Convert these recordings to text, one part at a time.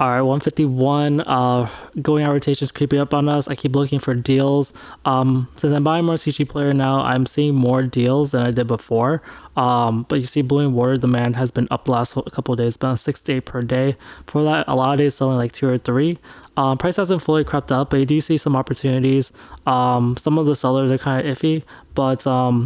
All right, 151. Going out rotation is creeping up on us. I keep looking for deals. Since I'm buying more CG player now, I'm seeing more deals than I did before. But you see, Blue and Water demand has been up the last couple of days, been 6 to 8 per day. For that, a lot of days selling like 2 or 3. Price hasn't fully crept up, but you do see some opportunities. Some of the sellers are kind of iffy, but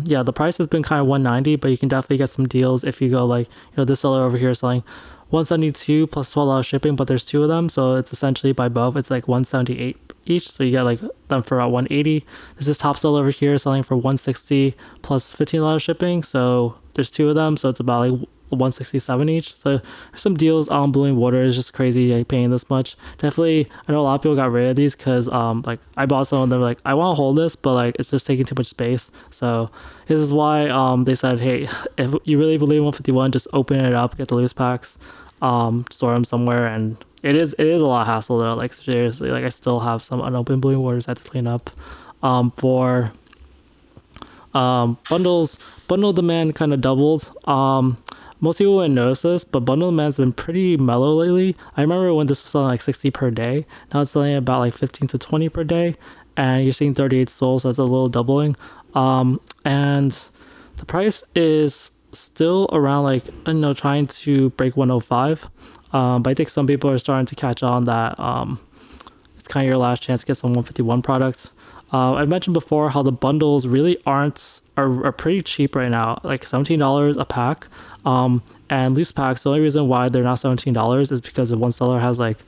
yeah, the price has been kind of 190, but you can definitely get some deals if you go like, this seller over here is selling 172 plus $12 shipping, but there's two of them, so it's essentially by both it's like 178 each, so you get like them for about 180. There's this top seller over here selling for 160 plus $15 shipping, so there's two of them, so it's about like 167 each. So there's some deals on Blue and Water. Is just crazy like paying this much. Definitely, I know a lot of people got rid of these because like I bought some of them, like I want to hold this, but like it's just taking too much space. So this is why they said, hey, if you really believe in 151, just open it up, get the loose packs, store them somewhere. And it is a lot of hassle though, like seriously. Like I still have some unopened Blue and Waters I have to clean up. For bundles, bundle demand kind of doubled. Most people wouldn't notice this, but bundle demand's been pretty mellow lately. I remember when this was selling like 60 per day. Now it's selling about like 15 to 20 per day, and you're seeing 38 souls, so it's a little doubling. And the price is still around like, trying to break 105. But I think some people are starting to catch on that it's kind of your last chance to get some 151 products. I've mentioned before how the bundles really are pretty cheap right now, like $17 a pack. And loose packs, the only reason why they're not $17 is because if one seller has like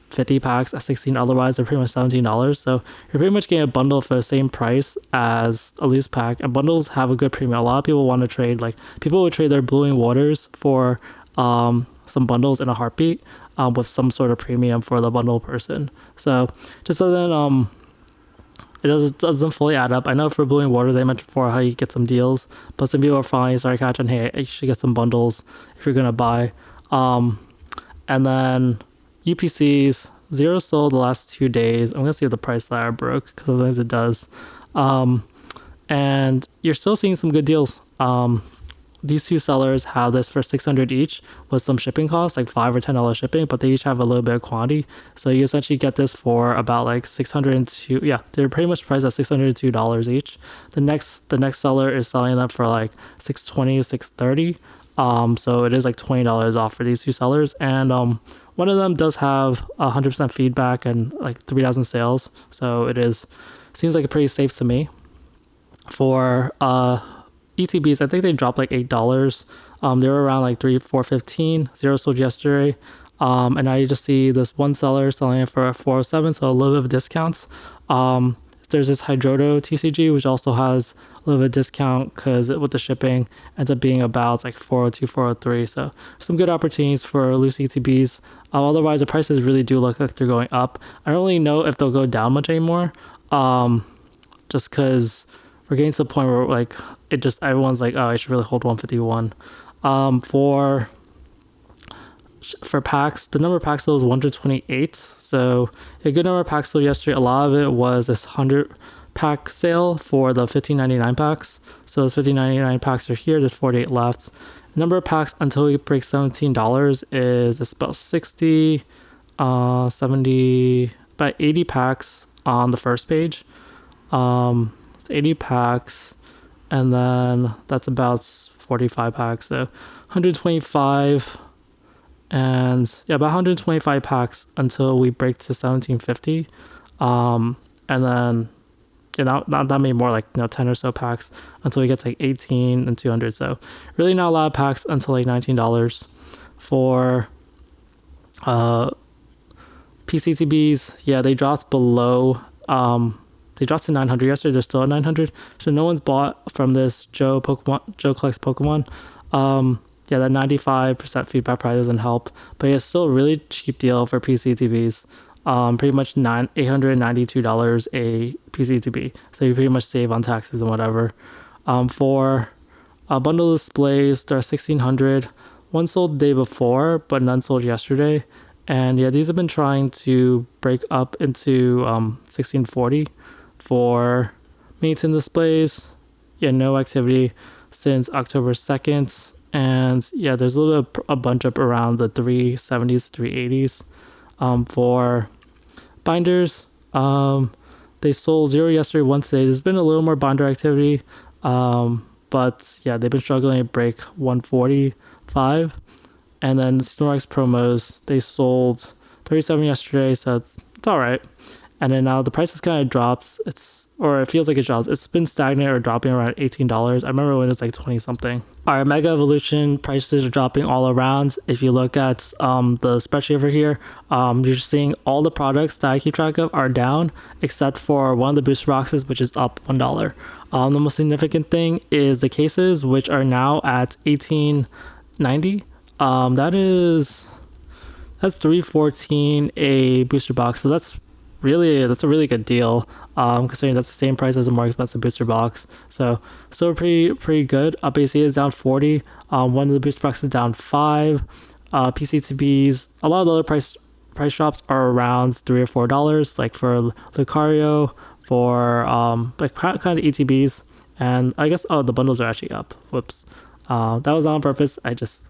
50 packs at 16, otherwise they're pretty much $17. So you're pretty much getting a bundle for the same price as a loose pack, and bundles have a good premium. A lot of people want to trade, like people would trade their Blue and Waters for some bundles in a heartbeat, with some sort of premium for the bundle person. So just doesn't it doesn't fully add up. I know for Blue and Waters, I mentioned before how you get some deals, but some people are finally starting catching, hey, you should get some bundles if you're gonna buy. And then UPCs, zero sold the last 2 days. I'm gonna see if the price ladder broke because sometimes it does. And you're still seeing some good deals. These two sellers have this for 600 each with some shipping costs, like $5 or $10 shipping, but they each have a little bit of quantity. So you essentially get this for about like 602. Yeah, they're pretty much priced at $602 each. The next seller is selling them for like 620, 630. So it is like $20 off for these two sellers. And one of them does have 100% feedback and like 3,000 sales. So seems like a pretty safe to me. For ETBs, I think they dropped like $8. They were around like 415. Zero sold yesterday. And now you just see this one seller selling it for 407, so a little bit of discounts. There's this Hydroto TCG, which also has a little bit of discount because with the shipping ends up being about like 402, 403. So some good opportunities for loose ETBs. Otherwise, the prices really do look like they're going up. I don't really know if they'll go down much anymore. Just because we're getting to the point where like everyone's like, oh, I should really hold 151. For packs, the number of packs sold was 128. So a good number of packs sold yesterday. A lot of it was this 100 pack sale for the 15.99 packs. So those 15.99 packs are here. There's 48 left. The number of packs until we break $17 is it's about 60, 70, about 80 packs on the first page. 80 packs, and then that's about 45 packs, so 125, and yeah, about 125 packs until we break to 1750. And then not that many more, like 10 or so packs until we get to like 18 and 200. So really not a lot of packs until like $19. For PCTBs, yeah, they dropped below. They dropped to 900 yesterday. They're still at 900. So no one's bought from this Joe collects Pokemon. Yeah, that 95% feedback probably doesn't help, but it's still a really cheap deal for PCTVs. Pretty much $892 a PCTV. So you pretty much save on taxes and whatever. For bundle displays, they're 1,600. One sold the day before, but none sold yesterday. And yeah, these have been trying to break up into 1640 for Maton displays. Yeah, no activity since October 2nd. And yeah, there's a little bit of a bunch up around the 370s, 380s. For binders, they sold 0 yesterday, 1 today. There's been a little more binder activity, but yeah, they've been struggling to break 145. And then the Snorlax promos, they sold 37 yesterday, so it's all right. And then now the prices kind of drops. It feels like it drops. It's been stagnant or dropping around $18. I remember when it was like 20 something. All right, Mega Evolution prices are dropping all around. If you look at the spreadsheet over here, you're seeing all the products that I keep track of are down, except for one of the booster boxes, which is up $1. The most significant thing is the cases, which are now at $18.90. That's $314 a booster box, so that's a really good deal, considering that's the same price as a more expensive booster box. So still pretty good. BC is down 40. One of the booster boxes is down 5. PCTBs, a lot of the other price drops are around $3 or $4, like for Lucario, for like kind of ETBs, and I guess the bundles are actually up. Whoops, that was on purpose. I just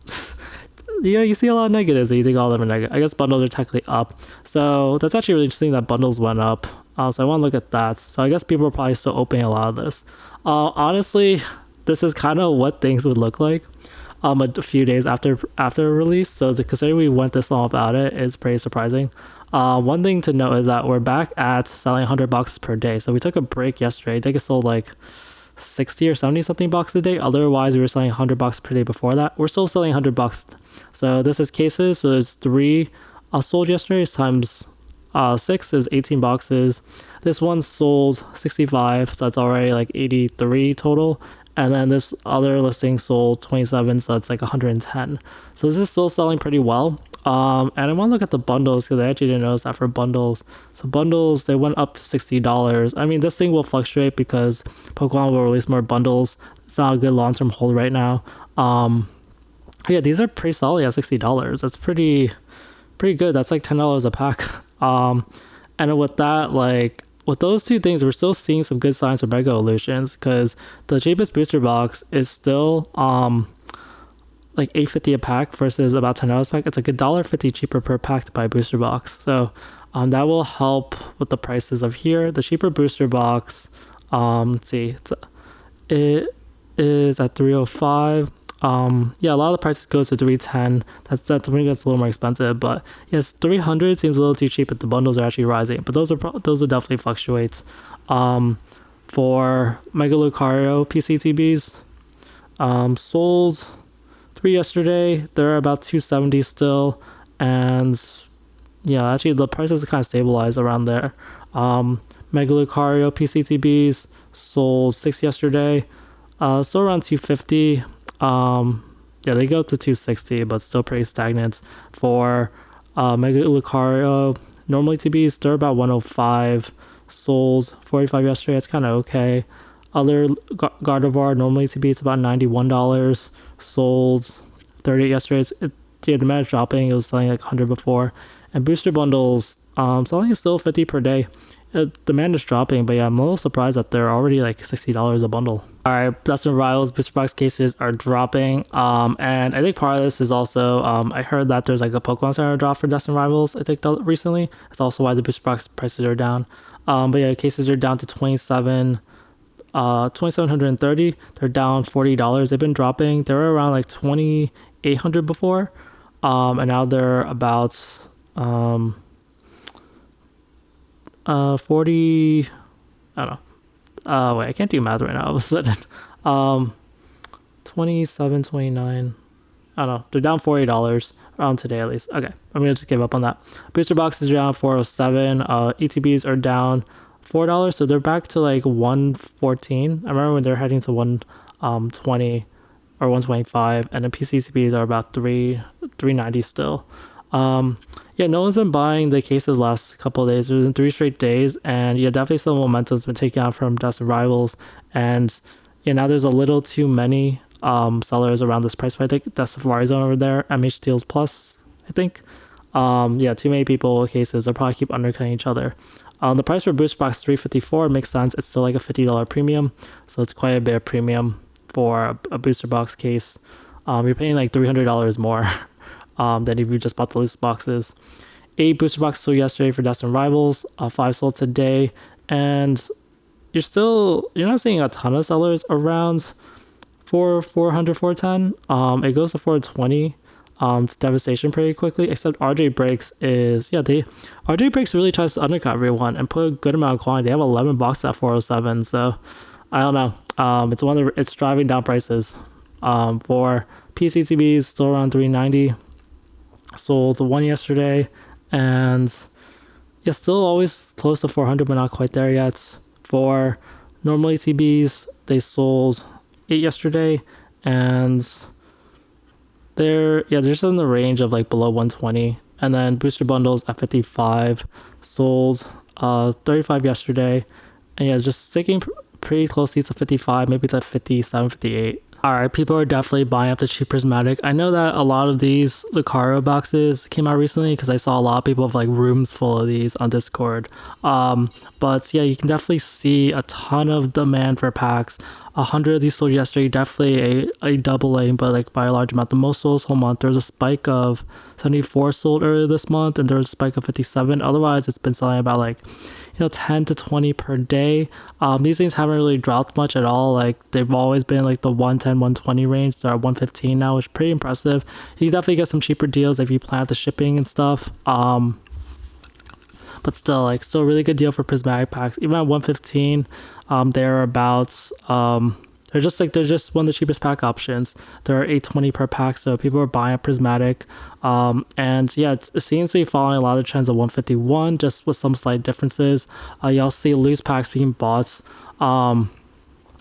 you see a lot of negatives and you think all of them are negative. I guess bundles are technically up. So that's actually really interesting that bundles went up. So I want to look at that. So I guess people are probably still opening a lot of this. Honestly, this is kind of what things would look like a few days after release. So considering we went this long without it is pretty surprising. One thing to note is that we're back at selling 100 boxes per day. So we took a break yesterday. I think it sold like 60 or 70 something boxes a day. Otherwise, we were selling 100 boxes per day before that. We're still selling 100 boxes. So this is cases. So it's 3 sold yesterday times 6 is 18 boxes. This one sold 65, so that's already like 83 total. And then this other listing sold 27, so it's like 110. So this is still selling pretty well. And I want to look at the bundles because I actually didn't notice that for bundles. So bundles, they went up to $60. I mean, this thing will fluctuate because Pokemon will release more bundles. It's not a good long-term hold right now. Yeah, these are pretty solid at $60. That's pretty good. That's like $10 a pack. And with that, like with those two things, we're still seeing some good signs of Mega Evolutions because the cheapest booster box is still like $8.50 a pack versus about $10 a pack. It's like $1.50 cheaper per pack to buy a booster box. So that will help with the prices of here. The cheaper booster box, let's see, it is at $305. Yeah, a lot of the prices go to $310. That's when it gets a little more expensive, but yes, $300 seems a little too cheap if the bundles are actually rising, but those will definitely fluctuate. For Mega Lucario PCTBs, sold 3 yesterday. They're about $270 still, and yeah, actually the prices are kind of stabilized around there. Mega Lucario PCTBs sold 6 yesterday, still around $250. Yeah, they go up to $260, but still pretty stagnant. For Mega Lucario normally TBs, they're about $105, sold 45 yesterday. It's kind of okay. Other Gardevoir normally TB, it's about $91, sold 38 yesterday. The demand is dropping. It was selling like 100 before. And booster bundles, selling is still 50 per day. Demand is dropping, but yeah, I'm a little surprised that they're already like $60 a bundle. All right, Destined Rivals booster box cases are dropping, and I think part of this is also I heard that there's like a Pokemon Center drop for Destined Rivals. I think recently it's also why the booster box prices are down. But yeah, cases are down to 2,730. They're down $40. They've been dropping. They were around like 2,800 before, and now they're about 40. I don't know. Wait, I can't do math right now all of a sudden. 27, 29. I don't know. They're down $40 around today at least. Okay, I'm gonna just give up on that. Booster boxes are down 407. ETBs are down $4, so they're back to like 114. I remember when they're heading to 120 or 125, and then PCCBs are about 390 still. Yeah, no one's been buying the cases last couple of days. There's been 3 straight days, and yeah, definitely some momentum's been taken out from Destined Rivals, and yeah, now there's a little too many sellers around this price point. I think that's Safari Zone over there, MH Deals Plus, I think. Yeah, too many people with cases. They'll probably keep undercutting each other. The price for booster box $354 makes sense. It's still like a $50 premium, so it's quite a bit of premium for a booster box case. You're paying like $300 more than if you just bought the loose boxes. 8 booster boxes sold yesterday for Destined Rivals, 5 sold today, and you're not seeing a ton of sellers around for 400, 410. It goes to 420 to devastation pretty quickly, except RJ Breaks is, RJ Breaks really tries to undercut everyone and put a good amount of quantity. They have 11 boxes at 407, so I don't know. It's driving down prices. For PCTBs, still around 390. Sold one yesterday, and still always close to 400, but not quite there yet. For normal ETBs, they sold 8 yesterday, and they're just in the range of like below 120. And then booster bundles at 55 sold 35 yesterday, and just sticking pretty closely to 55, maybe it's at 57, 58. All right, people are definitely buying up the cheap Prismatic. I know that a lot of the Lucario boxes came out recently because I saw a lot of people have like rooms full of these on Discord. But yeah, you can definitely see a ton of demand for packs. 100 of these sold yesterday, definitely a doubling, but like by a large amount. The most sold this whole month. There was a spike of 74 sold earlier this month, and there was a spike of 57. Otherwise, it's been selling about like 10 to 20 per day. These things haven't really dropped much at all. Like they've always been like the 110, 120 range. They're at 115 now, which is pretty impressive. You can definitely get some cheaper deals if you plan out the shipping and stuff. But still really good deal for Prismatic packs. Even at 115, they're about they're just one of the cheapest pack options. They're 820 per pack, so people are buying a Prismatic. And yeah, it seems to be following a lot of trends of 151, just with some slight differences. You'll see loose packs being bought.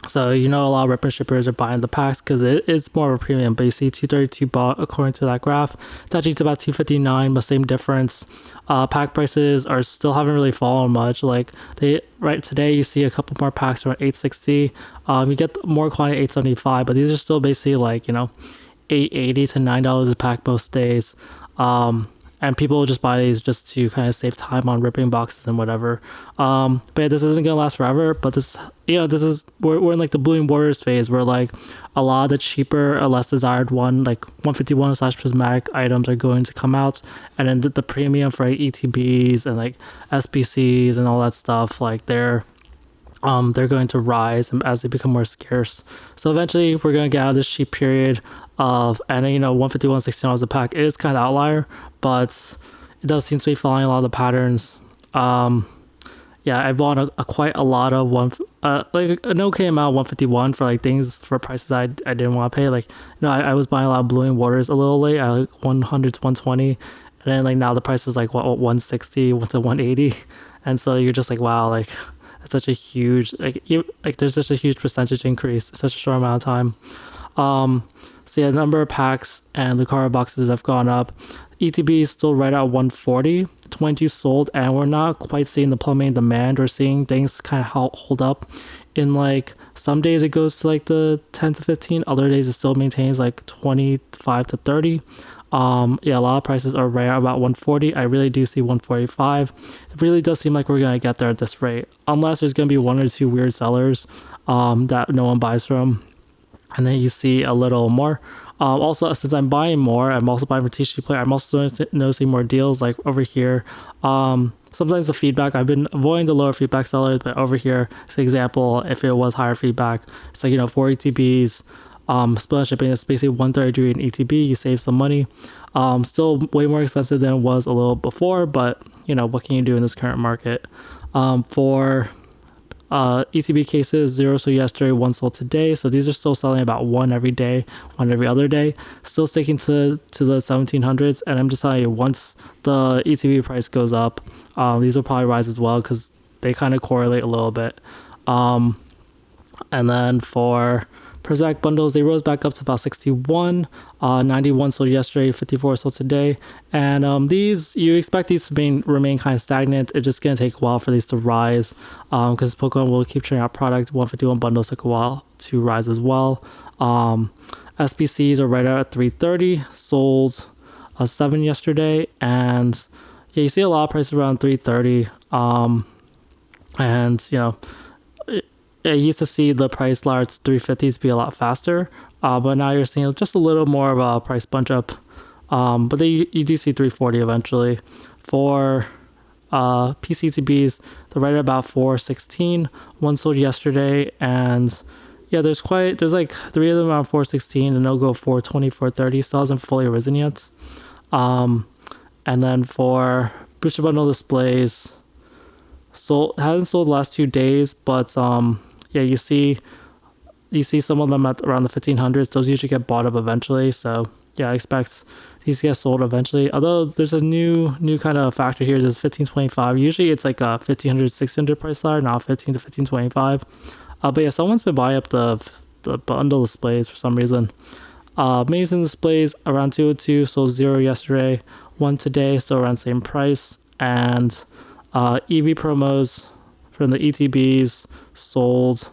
So a lot of rip and shippers are buying the packs because it is more of a premium. But you see 232 bought according to that graph. It's actually about 259, but same difference. Pack prices are still haven't really fallen much. Like today you see a couple more packs around 860. You get more quantity 875, but these are still basically like $8.80 to $9 a pack most days. And people will just buy these just to kind of save time on ripping boxes and whatever. But yeah, this isn't gonna last forever. But we're in like the Blooming Warriors phase where like a lot of the cheaper, less desired like 151/Prismatic items are going to come out, and then the premium for like ETBs and like SBCs and all that stuff, like they're going to rise as they become more scarce. So eventually we're going to get out of this cheap period of, and $151, $16 a pack. It is kind of outlier, but it does seem to be following a lot of the patterns. I bought quite a lot of like an okay amount of 151 for like things for prices I didn't want to pay. Like I was buying a lot of Blooming Waters a little late at like 100 to 120, and then like now the price is like 160 to 180, and so you're just like, wow, like it's such a huge there's such a huge percentage increase in such a short amount of time. So yeah, the number of packs and Lucario boxes have gone up. ETB is still right at 140, 20 sold, and we're not quite seeing the plummeting demand. We're seeing things kind of hold up. In like some days it goes to like the 10 to 15, other days it still maintains like 25 to 30. A lot of prices are right at about 140. I really do see 145. It really does seem like we're gonna get there at this rate, unless there's gonna be one or two weird sellers that no one buys from, and then you see a little more. Also, since I'm buying more, I'm also buying for TCG Player. I'm also noticing more deals like over here. Sometimes the feedback, I've been avoiding the lower feedback sellers, but over here, for example, if it was higher feedback, it's like 4 ETBs. Split shipping is basically 133 in ETB. You save some money. Still way more expensive than it was a little before, but what can you do in this current market? For ETB cases, 0 sold yesterday, 1 sold today. So these are still selling about 1 every day, 1 every other day. Still sticking to the 1700s. And I'm just telling you, once the ETB price goes up, these will probably rise as well because they kind of correlate a little bit. And then for Prismatic bundles, they rose back up to about 61. 91 sold yesterday, 54 sold today. And these, you expect these to remain kind of stagnant. It's just going to take a while for these to rise because Pokemon will keep churning out product. 151 bundles took a while to rise as well. SBCs are right at 330, sold 7 yesterday. And yeah, you see a lot of prices around 330. I used to see the price large 350s be a lot faster, but now you're seeing just a little more of a price bunch up. But then you do see 340 eventually. For PCTBs, they're right at about 416. One sold yesterday, and yeah, there's like 3 of them around 416, and they'll go 420, 430. Still hasn't fully risen yet. And then for booster bundle displays, hasn't sold the last 2 days, but yeah, you see some of them at around the 1500s. Those usually get bought up eventually, so yeah, I expect these get sold eventually. Although there's a new kind of factor here. There's 1525. Usually it's like a 1500, 600 price ladder, now 15 to 1525. But yeah, someone's been buying up the bundle displays for some reason. Amazing displays around 202, sold 0 yesterday, 1 today, still around the same price. And EV promos from the ETBs sold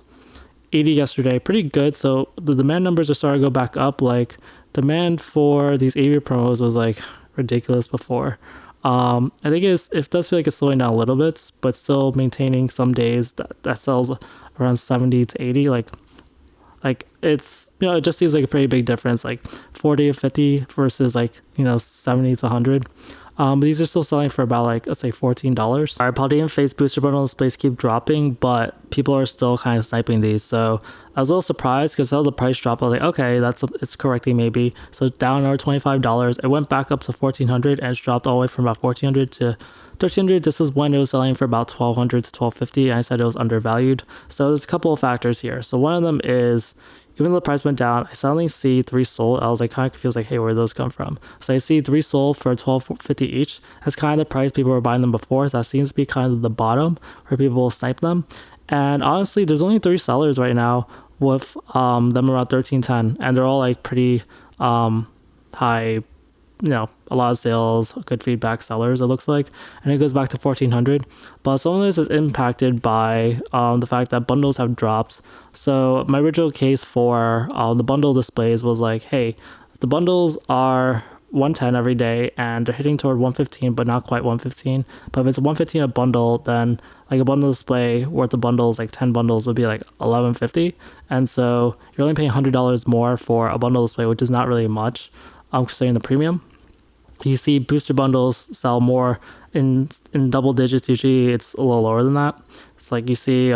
80 yesterday, pretty good. So the demand numbers are starting to go back up. Like, demand for these AV promos was like ridiculous before. I think it does feel like it's slowing down a little bit, but still maintaining some days that sells around 70 to 80. Like it's, it just seems like a pretty big difference, like 40 to 50 versus like, 70 to 100. But these are still selling for about like, let's say $14. All right, Paldean Fates booster bundle displays keep dropping, but people are still kind of sniping these. So I was a little surprised because how the price dropped. I was like, okay, it's correcting maybe. So down another $25. It went back up to 1400 and it's dropped all the way from about 1400 to 1300. This is when it was selling for about 1200 to 1250, and I said it was undervalued. So there's a couple of factors here. So one of them is, even though the price went down, I suddenly see 3 sold. I was like kind of confused, like, hey, where did those come from? So I see 3 sold for $12.50 each. That's kind of the price people were buying them before. So that seems to be kind of the bottom where people will snipe them. And honestly, there's only 3 sellers right now with them around 1310, and they're all like pretty high, a lot of sales, good feedback sellers, it looks like, and it goes back to 1400. But some of this is impacted by the fact that bundles have dropped. So my original case for the bundle displays was like, hey, the bundles are 110 every day and they're hitting toward 115, but not quite 115. But if it's 115 a bundle, then like a bundle display worth the bundles, like 10 bundles would be like 1150. And so you're only paying $100 more for a bundle display, which is not really much considering the premium. You see booster bundles sell more in double digits. Usually it's a little lower than that. It's like you see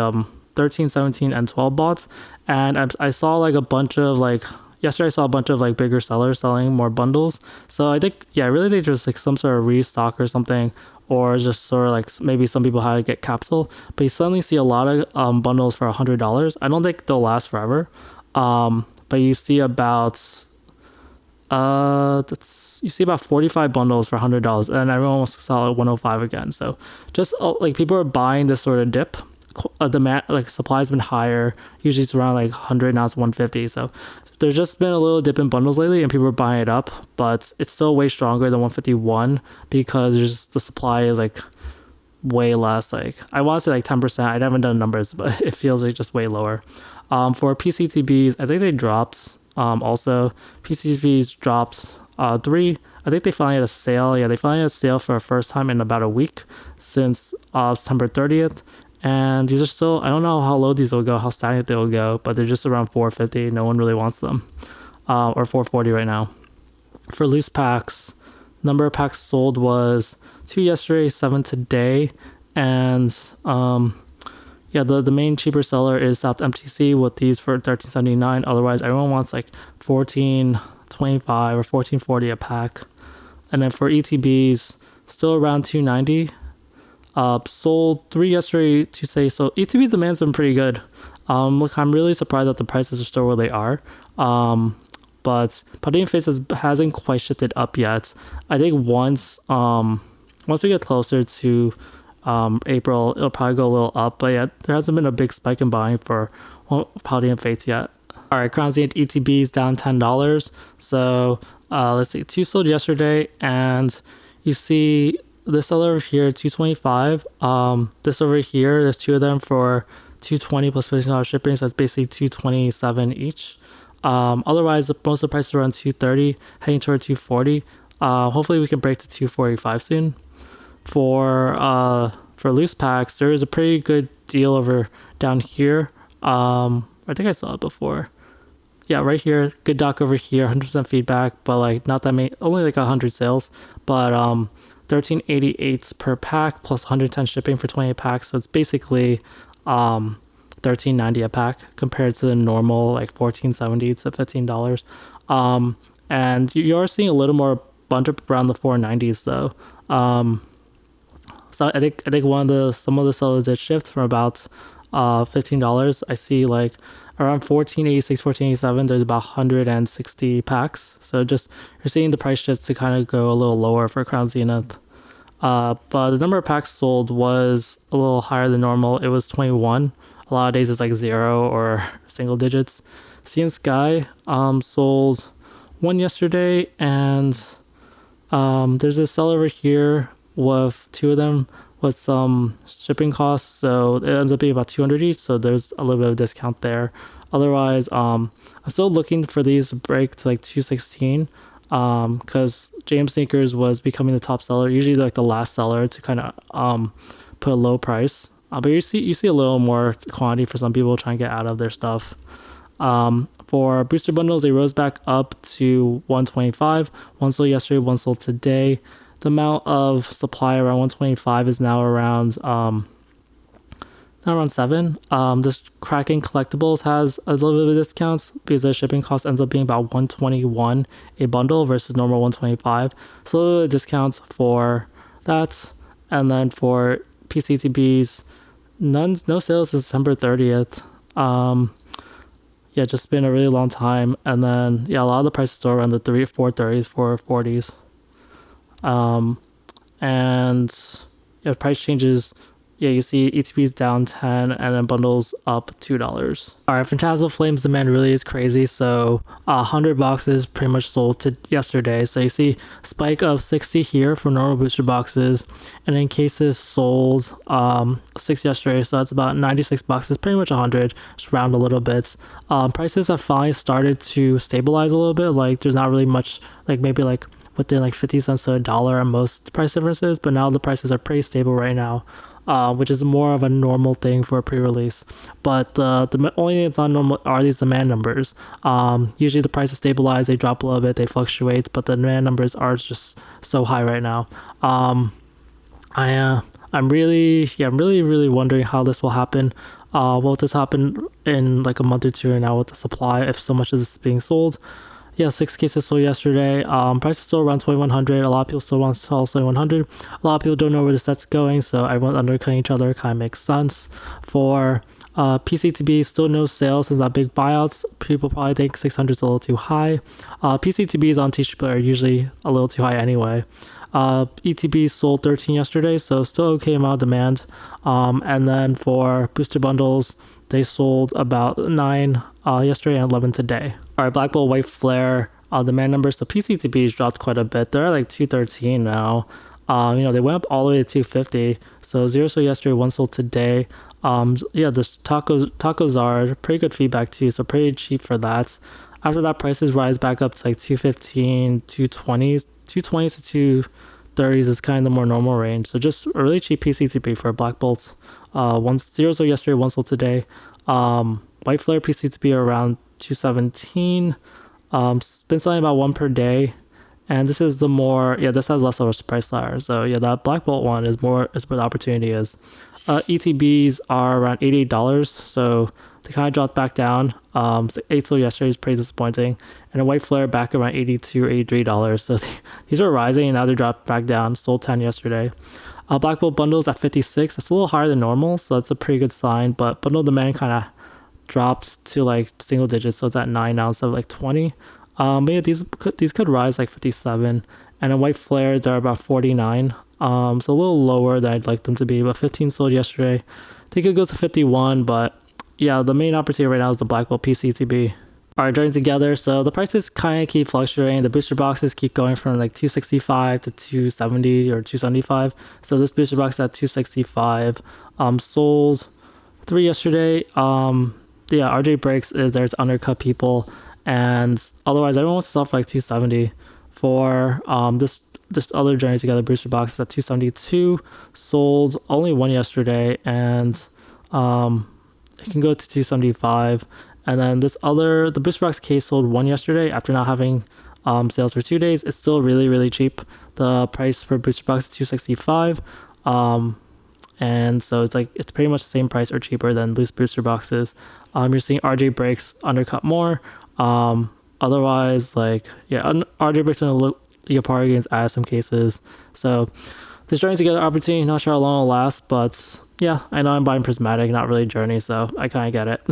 13, 17, and 12 bots. And I saw like a bunch of like, yesterday I saw a bunch of like bigger sellers selling more bundles. So I think, I really think there's like some sort of restock or something, or just sort of like maybe some people had to get capsule. But you suddenly see a lot of bundles for $100. I don't think they'll last forever. But you see about you see about 45 bundles for $100, and everyone wants to sell at 105 again. So just like people are buying this sort of dip. Demand, like supply has been higher. Usually it's around like 100, now it's 150. So there's just been a little dip in bundles lately, and people are buying it up, but it's still way stronger than 151 because just the supply is like way less. Like I want to say like 10%. I haven't done numbers, but it feels like just way lower. For PCTBs, I think they dropped. Also, PCTBs dropped 3. I think they finally had a sale. Yeah, they finally had a sale for the first time in about a week since September 30th. And these are still, I don't know how low these will go, how stagnant they will go, but they're just around 450. No one really wants them. Or 440 right now. For loose packs, number of packs sold was 2 yesterday, 7 today. And the main cheaper seller is South MTC with these for $13.79. Otherwise, everyone wants like $14.25 or $14.40 a pack. And then for ETBs, still around $2.90. Sold 3 yesterday, today. So ETB demand's been pretty good. Look, I'm really surprised that the prices are still where they are. But Paldean Fates hasn't quite shifted up yet. I think once we get closer to April, it'll probably go a little up. But yeah, there hasn't been a big spike in buying for Paldean Fates yet. All right, Crown Zenith ETB is down $10. So let's see, 2 sold yesterday, and you see this seller over here, 225. This over here, there's 2 of them for $220 plus $15 shipping, so that's basically $227 each. Otherwise, most of the prices are around $230, heading toward $240. Hopefully we can break to $245 soon. For loose packs, there is a pretty good deal over down here. I think I saw it before. Yeah, right here, good doc over here, 100% feedback, but like not that many, only like 100 sales. But 1388 per pack plus 110 shipping for 28 packs. So it's basically 1390 a pack compared to the normal like 1470 to $15. And you are seeing a little more bunch up around the 490s though. So I think some of the sellers did shift from about $15. I see like around 1486, 1487. There's about 160 packs. So just you're seeing the price shifts to kind of go a little lower for Crown Zenith. But the number of packs sold was a little higher than normal. It was 21. A lot of days it's like 0 or single digits. Sea and Sky sold one yesterday, and there's a seller over here with 2 of them with some shipping costs, so it ends up being about 200 each, so there's a little bit of discount there. Otherwise, I'm still looking for these to break to like 216, because James Sneakers was becoming the top seller, usually like the last seller to kind of put a low price. But you see a little more quantity for some people trying to get out of their stuff. For booster bundles, they rose back up to 125. One sold yesterday, one sold today. The amount of supply around 125 is now around 7. This Kraken Collectibles has a little bit of discounts because the shipping cost ends up being about 121 a bundle versus normal 125. So a little bit of discounts for that. And then for PCTBs, no sales since December 30th. Yeah, just been a really long time. And then yeah, a lot of the prices still around the 430s, 440s. And yeah, price changes. Yeah, you see ETBs down 10 and then bundles up $2. All right, Phantasmal Flames demand really is crazy. So 100 boxes pretty much sold to yesterday. So you see spike of 60 here for normal booster boxes, and then cases sold 6 yesterday. So that's about 96 boxes, pretty much 100, just round a little bit. Prices have finally started to stabilize a little bit. Like there's not really much, like maybe like within like 50 cents to $1 on most price differences, but now the prices are pretty stable right now. Which is more of a normal thing for a pre-release. But the only thing that's not normal are these demand numbers. Usually the prices stabilize, they drop a little bit, they fluctuate, but the demand numbers are just so high right now. I'm really wondering how this will happen. Will this happen in like a month or two now with the supply if so much is being sold? Yeah, 6 cases sold yesterday. Price is still around 2100. A lot of people still want to sell 2100. A lot of people don't know where the set's going, so everyone's undercutting each other. Kind of makes sense. For PCTB, still no sales since that big buyouts. People probably think 600 is a little too high. PCTBs on TCP are usually a little too high anyway. ETB sold 13 yesterday, so still okay amount of demand. And then for booster bundles, they sold about 9 yesterday and 11 today. All right, Black Bolt White Flare demand numbers. So PCTBs dropped quite a bit. They're at like 213 now. They went up all the way to 250. So 0 sold yesterday, 1 sold today. Yeah, this tacos are pretty good feedback too. So pretty cheap for that. After that, prices rise back up to like 215, 220, 220s to 230s is kind of the more normal range. So just a really cheap PCTB for Black Bolts. 0 sold yesterday, 1 sold today. White Flare PCTB are around 217. Been selling about 1 per day. And this is this has less of a price ladder. So yeah, that Black Bolt one is where the opportunity is. ETBs are around $88. So they kind of dropped back down. 8 sold yesterday is pretty disappointing. And a White Flare back around $82 or $83. So these are rising and now they're dropped back down. Sold 10 yesterday. Black Bolt bundles at 56. That's a little higher than normal, so that's a pretty good sign. But bundle demand kind of drops to like single digits, so it's at 9 now instead of like 20. But yeah, these could rise like 57. And a White Flare, they're about 49. So a little lower than I'd like them to be. But 15 sold yesterday. I think it goes to 51. But yeah, the main opportunity right now is the Black Bolt PCTB. All right, joining together. So the prices kind of keep fluctuating. The booster boxes keep going from like 265 to 270 or 275. So this booster box at 265. Sold 3 yesterday. Yeah, RJ Breaks is there to undercut people, and otherwise everyone wants to sell for like 270. For this other joining together booster box is at 272. Sold only 1 yesterday, and it can go to 275. And then the booster box case sold 1 yesterday after not having sales for 2 days. It's still really, really cheap. The price for booster box is $265. And so it's pretty much the same price or cheaper than loose booster boxes. You're seeing RJ breaks undercut more. Otherwise, like, yeah, RJ breaks gonna look your party against add some cases. So this Journey Together opportunity, not sure how long it'll last, but yeah, I know I'm buying Prismatic, not really Journey, so I kind of get it.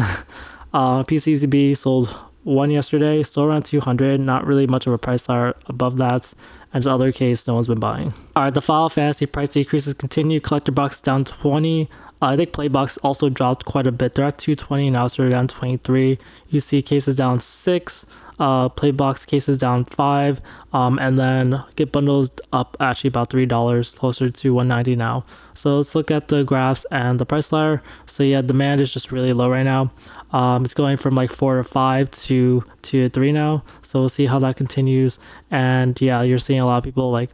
PCCB sold one yesterday, still around 200, not really much of a price ladder above that, and the other case no one's been buying. All right, the Final Fantasy price decreases continue. Collector box down 20. I think Playbox also dropped quite a bit. They're at 220 now, so they're down 23. You see cases down 6. Playbox cases down 5, and then get bundles up actually about $3, closer to $190 now. So let's look at the graphs and the price ladder. So yeah, demand is just really low right now. It's going from like 4 to 5 to 2 to 3 now. So we'll see how that continues. And yeah, you're seeing a lot of people like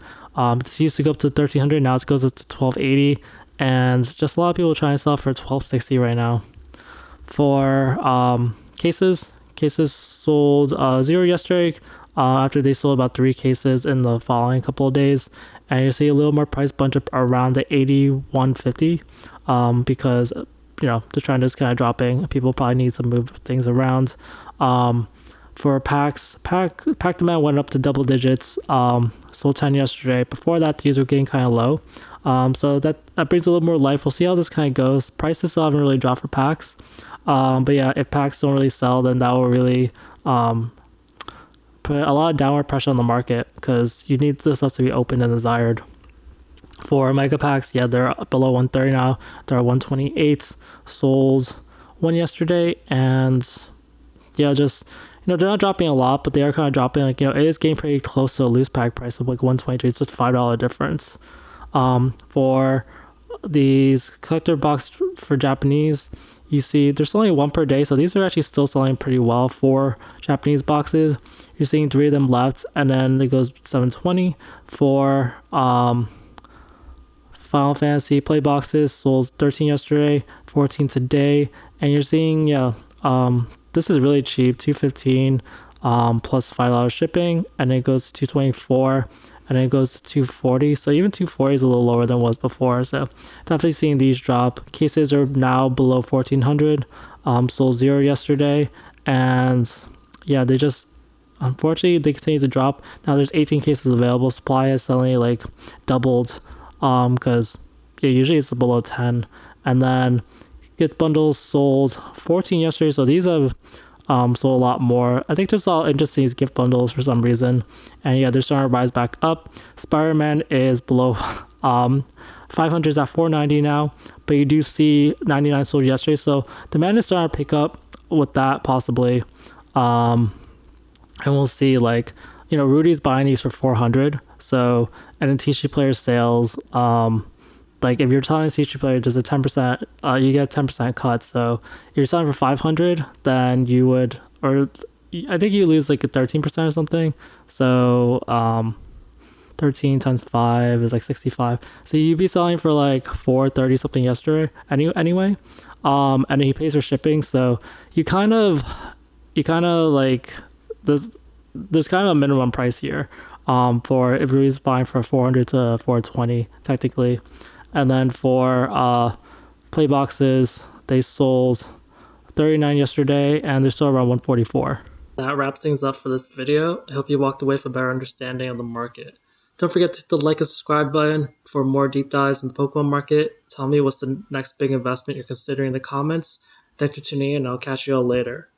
this used to go up to 1300, now it goes up to 1280, and just a lot of people trying to sell for 1260 right now. For cases sold 0 yesterday, after they sold about 3 cases in the following couple of days, and you see a little more price bunch up around the 8150, because you know the trend is kind of dropping. People probably need to move things around. For packs, pack demand went up to double digits. Sold 10 yesterday. Before that, these were getting kind of low. So that brings a little more life. We'll see how this kind of goes. Prices still haven't really dropped for packs. But yeah, if packs don't really sell, then that will really put a lot of downward pressure on the market, because you need this stuff to be open and desired. For mega packs, yeah, they're below 130 now. They're at 128. Sold 1 yesterday, and yeah, just they're not dropping a lot, but they are kind of dropping. Like, it is getting pretty close to a loose pack price of like 123. It's just $5 difference. For these collector box for Japanese, you see there's only 1 per day, so these are actually still selling pretty well for Japanese boxes. You're seeing 3 of them left, and then it goes 720 for Final Fantasy play boxes. Sold 13 yesterday, 14 today, and you're seeing this is really cheap, 215 plus $5 shipping, and it goes to 224, and it goes to 240. So even 240 is a little lower than it was before. So definitely seeing these drop. Cases are now below 1400. Sold 0 yesterday, and yeah, they just unfortunately they continue to drop. Now there's 18 cases available. Supply has suddenly like doubled, because usually it's below 10. And then get bundles sold 14 yesterday, so these have sold a lot more. I think there's a lot of interest in these gift bundles for some reason, and yeah, they're starting to rise back up. Spiderman is below 500's at 490 now, but you do see 99 sold yesterday, so demand is starting to pick up with that possibly. And we'll see, like, Rudy's buying these for 400, so, and then TC player sales, like if you're telling a CG player there's a 10%, you get a 10% cut. So if you're selling for 500, then you would, or I think you lose like a 13% or something. So 13 times 5 is like 65. So you'd be selling for like 430 something yesterday anyway. And then he pays for shipping. So you kind of like there's kind of a minimum price here for if he's buying for 400 to 420 technically. And then for play boxes, they sold 39 yesterday, and they're still around 144. That wraps things up for this video. I hope you walked away with a better understanding of the market. Don't forget to hit the like and subscribe button for more deep dives in the Pokemon market. Tell me what's the next big investment you're considering in the comments. Thanks for tuning in, and I'll catch you all later.